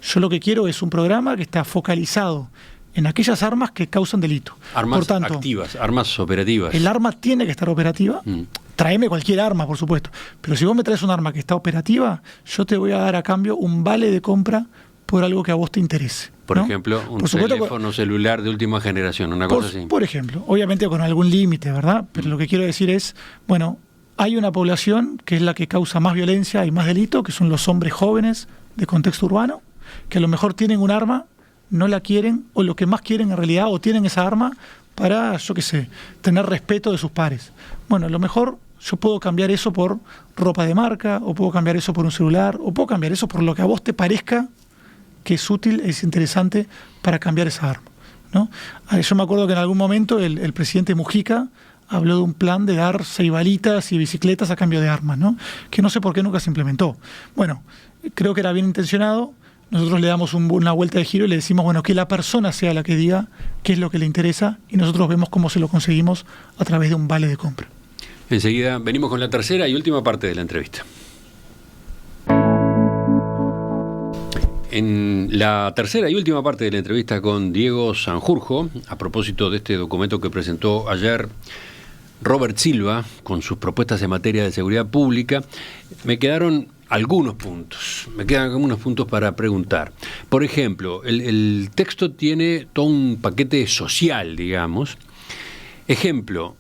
Yo lo que quiero es un programa que está focalizado en aquellas armas que causan delito. Armas por tanto, activas, armas operativas. El arma tiene que estar operativa. Tráeme cualquier arma, por supuesto. Pero si vos me traes un arma que está operativa, yo te voy a dar a cambio un vale de compra por algo que a vos te interese. Por ¿no? ejemplo, un teléfono celular de última generación, una cosa así. Por ejemplo, obviamente con algún límite, ¿verdad? Pero lo que quiero decir es, bueno, hay una población que es la que causa más violencia y más delito, que son los hombres jóvenes de contexto urbano, que a lo mejor tienen un arma, no la quieren, o lo que más quieren en realidad, o tienen esa arma para, yo qué sé, tener respeto de sus pares. Bueno, a lo mejor yo puedo cambiar eso por ropa de marca, o puedo cambiar eso por un celular, o puedo cambiar eso por lo que a vos te parezca que es útil, es interesante para cambiar esa arma, ¿no? Yo me acuerdo que en algún momento el presidente Mujica habló de un plan de dar ceibalitas y bicicletas a cambio de armas, ¿no? Que no sé por qué nunca se implementó. Bueno, creo que era bien intencionado. Nosotros le damos una vuelta de giro y le decimos, bueno, que la persona sea la que diga qué es lo que le interesa y nosotros vemos cómo se lo conseguimos a través de un vale de compra. Enseguida venimos con la tercera y última parte de la entrevista. En la tercera y última parte de la entrevista con Diego Sanjurjo, a propósito de este documento que presentó ayer Robert Silva con sus propuestas en materia de seguridad pública, me quedan algunos puntos para preguntar. Por ejemplo, el texto tiene todo un paquete social, digamos. Ejemplo,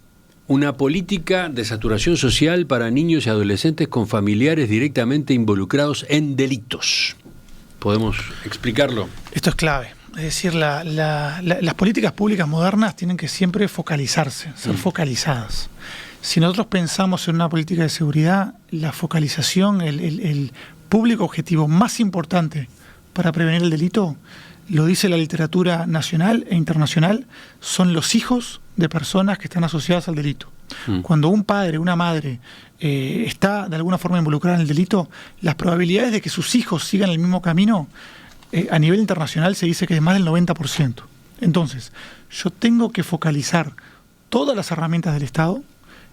una política de saturación social para niños y adolescentes con familiares directamente involucrados en delitos. ¿Podemos explicarlo? Esto es clave. Es decir, las políticas públicas modernas tienen que siempre focalizarse, ser focalizadas. Si nosotros pensamos en una política de seguridad, la focalización, el público objetivo más importante para prevenir el delito, lo dice la literatura nacional e internacional, son los hijos de personas que están asociadas al delito. Cuando un padre, una madre está de alguna forma involucrada en el delito, las probabilidades de que sus hijos sigan el mismo camino, a nivel internacional se dice que es más del 90%. Entonces, yo tengo que focalizar todas las herramientas del Estado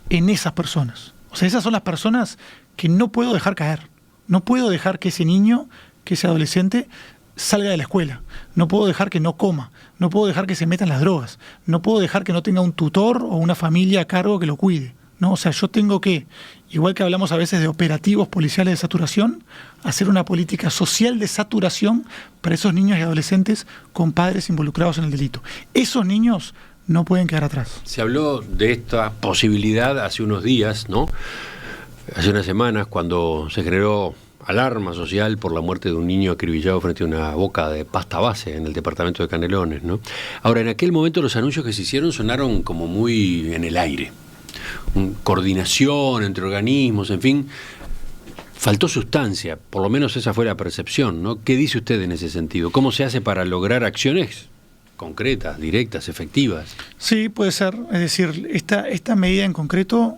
en esas personas. O sea, esas son las personas que no puedo dejar caer. No puedo dejar que ese niño, que ese adolescente salga de la escuela. No puedo dejar que no coma. No puedo dejar que se metan las drogas. No puedo dejar que no tenga un tutor o una familia a cargo que lo cuide, ¿no? O sea, yo tengo que, igual que hablamos a veces de operativos policiales de saturación, hacer una política social de saturación para esos niños y adolescentes con padres involucrados en el delito. Esos niños no pueden quedar atrás. Se habló de esta posibilidad hace unos días, ¿no? Hace unas semanas, cuando se generó alarma social por la muerte de un niño acribillado frente a una boca de pasta base en el departamento de Canelones, ¿no? Ahora, en aquel momento los anuncios que se hicieron sonaron como muy en el aire. Coordinación entre organismos, en fin. Faltó sustancia, por lo menos esa fue la percepción, ¿no? ¿Qué dice usted en ese sentido? ¿Cómo se hace para lograr acciones concretas, directas, efectivas? Sí, puede ser. Es decir, esta medida en concreto,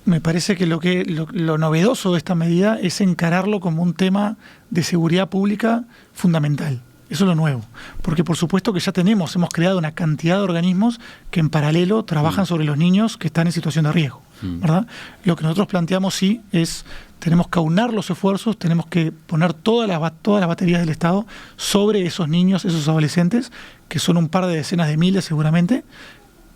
me parece que lo novedoso de esta medida es encararlo como un tema de seguridad pública fundamental. Eso es lo nuevo. Porque por supuesto que ya hemos creado una cantidad de organismos que en paralelo trabajan sobre los niños que están en situación de riesgo, ¿verdad? Lo que nosotros planteamos sí es, tenemos que aunar los esfuerzos, tenemos que poner todas las baterías del Estado sobre esos niños, esos adolescentes, que son un par de decenas de miles seguramente,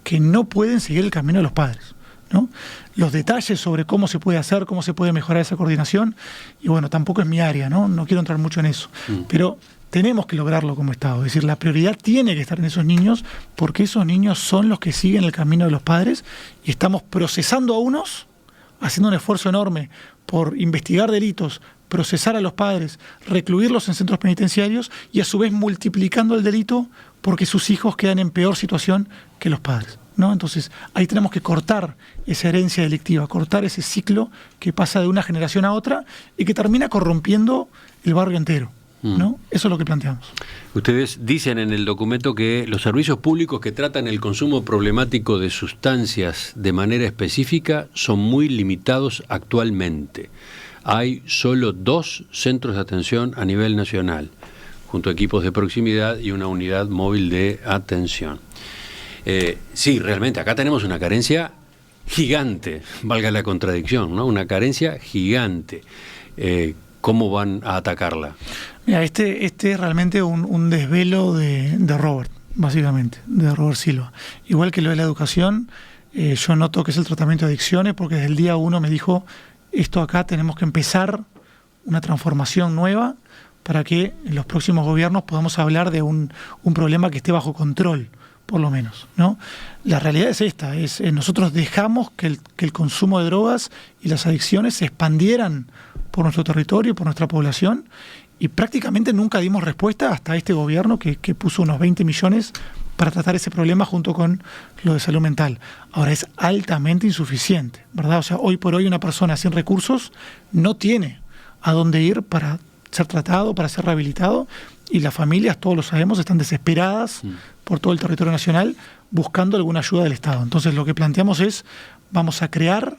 que no pueden seguir el camino de los padres, ¿no? Los detalles sobre cómo se puede hacer, cómo se puede mejorar esa coordinación, y bueno, tampoco es mi área, ¿no? No quiero entrar mucho en eso, pero tenemos que lograrlo como Estado. Es decir, la prioridad tiene que estar en esos niños, porque esos niños son los que siguen el camino de los padres, y estamos procesando a unos, haciendo un esfuerzo enorme por investigar delitos, procesar a los padres, recluirlos en centros penitenciarios y a su vez multiplicando el delito porque sus hijos quedan en peor situación que los padres, ¿no? Entonces ahí tenemos que cortar esa herencia delictiva, cortar ese ciclo que pasa de una generación a otra y que termina corrompiendo el barrio entero, ¿no? Eso es lo que planteamos. Ustedes dicen en el documento que los servicios públicos que tratan el consumo problemático de sustancias de manera específica son muy limitados actualmente. Hay solo 2 centros de atención a nivel nacional, junto a equipos de proximidad y una unidad móvil de atención. Sí, realmente, acá tenemos una carencia gigante, valga la contradicción, ¿no? Una carencia gigante. ¿Cómo van a atacarla? Mira, este es realmente un desvelo de Robert, básicamente, de Robert Silva. Igual que lo de la educación, yo noto que es el tratamiento de adicciones, porque desde el día 1 me dijo, esto acá tenemos que empezar una transformación nueva para que en los próximos gobiernos podamos hablar de un problema que esté bajo control, por lo menos, ¿no? La realidad es esta, nosotros dejamos que el consumo de drogas y las adicciones se expandieran por nuestro territorio, por nuestra población, y prácticamente nunca dimos respuesta hasta este gobierno que puso unos 20 millones para tratar ese problema junto con lo de salud mental. Ahora, es altamente insuficiente, ¿verdad? O sea, hoy por hoy una persona sin recursos no tiene a dónde ir para ser tratado, para ser rehabilitado, y las familias, todos lo sabemos, están desesperadas por todo el territorio nacional buscando alguna ayuda del Estado. Entonces lo que planteamos es, vamos a crear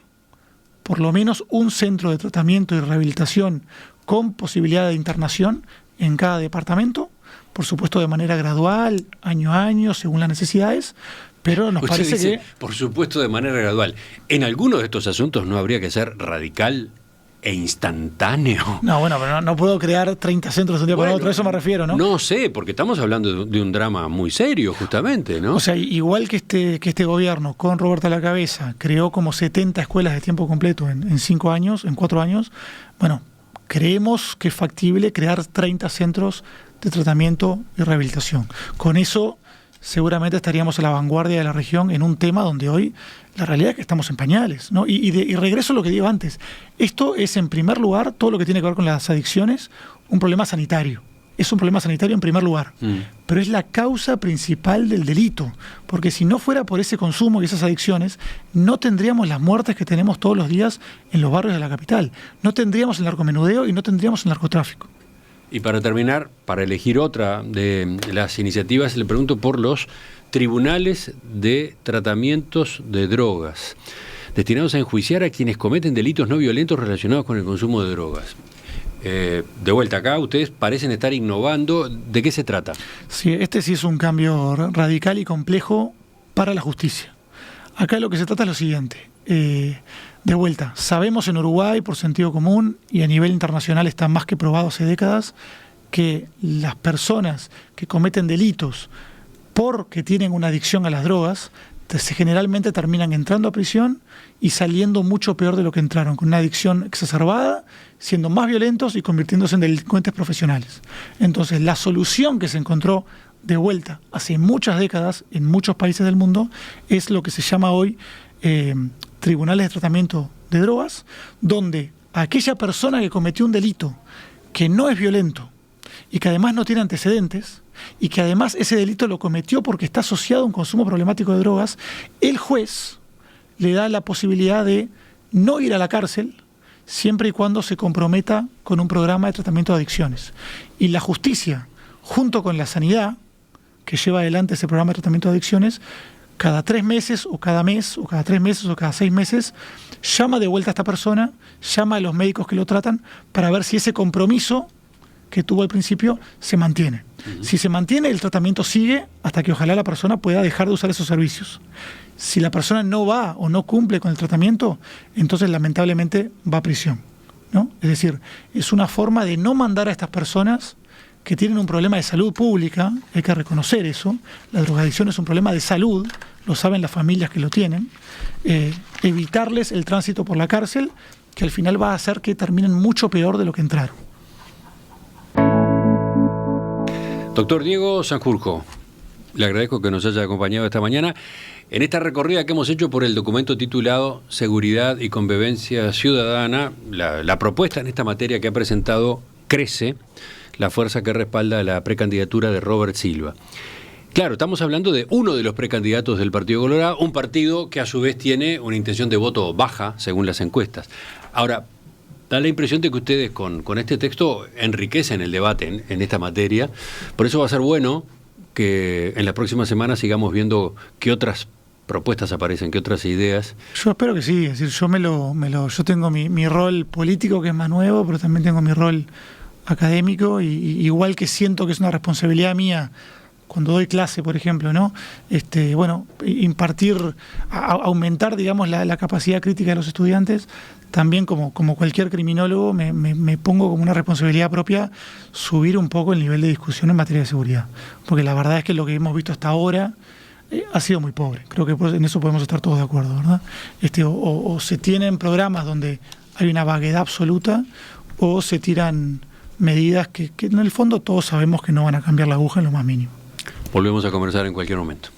por lo menos un centro de tratamiento y rehabilitación con posibilidad de internación en cada departamento, por supuesto de manera gradual, año a año, según las necesidades, pero nos parece dice, que... Por supuesto de manera gradual. ¿En alguno de estos asuntos no habría que ser radical e instantáneo? No, bueno, pero no puedo crear 30 centros de un día para otro, a eso me refiero, ¿no? No sé, porque estamos hablando de un drama muy serio, justamente, ¿no? O sea, igual que este gobierno, con Roberto a la cabeza, creó como 70 escuelas de tiempo completo en 5 años, en 4 años, bueno, creemos que es factible crear 30 centros de tratamiento y rehabilitación. Con eso seguramente estaríamos a la vanguardia de la región en un tema donde hoy la realidad es que estamos en pañales, ¿no? Y regreso a lo que digo antes. Esto es, en primer lugar, todo lo que tiene que ver con las adicciones, un problema sanitario. Es un problema sanitario en primer lugar, pero es la causa principal del delito, porque si no fuera por ese consumo y esas adicciones, no tendríamos las muertes que tenemos todos los días en los barrios de la capital, no tendríamos el narcomenudeo y no tendríamos el narcotráfico. Y para terminar, para elegir otra de las iniciativas, le pregunto por los tribunales de tratamientos de drogas, destinados a enjuiciar a quienes cometen delitos no violentos relacionados con el consumo de drogas. De vuelta acá, ustedes parecen estar innovando. ¿De qué se trata? Sí, este sí es un cambio radical y complejo para la justicia. Acá lo que se trata es lo siguiente. De vuelta, sabemos en Uruguay, por sentido común, y a nivel internacional está más que probado hace décadas, que las personas que cometen delitos porque tienen una adicción a las drogas, generalmente terminan entrando a prisión y saliendo mucho peor de lo que entraron, con una adicción exacerbada, siendo más violentos y convirtiéndose en delincuentes profesionales. Entonces, la solución que se encontró de vuelta hace muchas décadas en muchos países del mundo es lo que se llama hoy tribunales de tratamiento de drogas, donde aquella persona que cometió un delito que no es violento y que además no tiene antecedentes, y que además ese delito lo cometió porque está asociado a un consumo problemático de drogas, el juez le da la posibilidad de no ir a la cárcel siempre y cuando se comprometa con un programa de tratamiento de adicciones. Y la justicia, junto con la sanidad, que lleva adelante ese programa de tratamiento de adicciones, cada 3 meses, o cada mes, o cada 3 meses, o cada 6 meses, llama de vuelta a esta persona, llama a los médicos que lo tratan para ver si ese compromiso que tuvo al principio se mantiene. Si se mantiene, el tratamiento sigue hasta que ojalá la persona pueda dejar de usar esos servicios. Si la persona no va o no cumple con el tratamiento, entonces lamentablemente va a prisión, ¿no? Es decir, es una forma de no mandar a estas personas que tienen un problema de salud pública, hay que reconocer eso, la drogadicción es un problema de salud, lo saben las familias que lo tienen, evitarles el tránsito por la cárcel, que al final va a hacer que terminen mucho peor de lo que entraron. Doctor Diego Sanjurjo, le agradezco que nos haya acompañado esta mañana en esta recorrida que hemos hecho por el documento titulado Seguridad y Convivencia Ciudadana, la propuesta en esta materia que ha presentado CRECE, la fuerza que respalda la precandidatura de Robert Silva. Claro, estamos hablando de uno de los precandidatos del Partido Colorado, un partido que a su vez tiene una intención de voto baja, según las encuestas. Ahora, da la impresión de que ustedes con este texto enriquecen el debate en esta materia. Por eso va a ser bueno que en las próximas semanas sigamos viendo qué otras propuestas aparecen, qué otras ideas. Yo espero que sí, es decir, yo tengo mi rol político, que es más nuevo, pero también tengo mi rol académico, y igual que siento que es una responsabilidad mía cuando doy clase, por ejemplo, ¿no? Impartir, aumentar, digamos, la capacidad crítica de los estudiantes. También como cualquier criminólogo me pongo como una responsabilidad propia subir un poco el nivel de discusión en materia de seguridad. Porque la verdad es que lo que hemos visto hasta ahora ha sido muy pobre. Creo que en eso podemos estar todos de acuerdo, ¿verdad? O se tienen programas donde hay una vaguedad absoluta, o se tiran medidas que en el fondo todos sabemos que no van a cambiar la aguja en lo más mínimo. Volvemos a conversar en cualquier momento.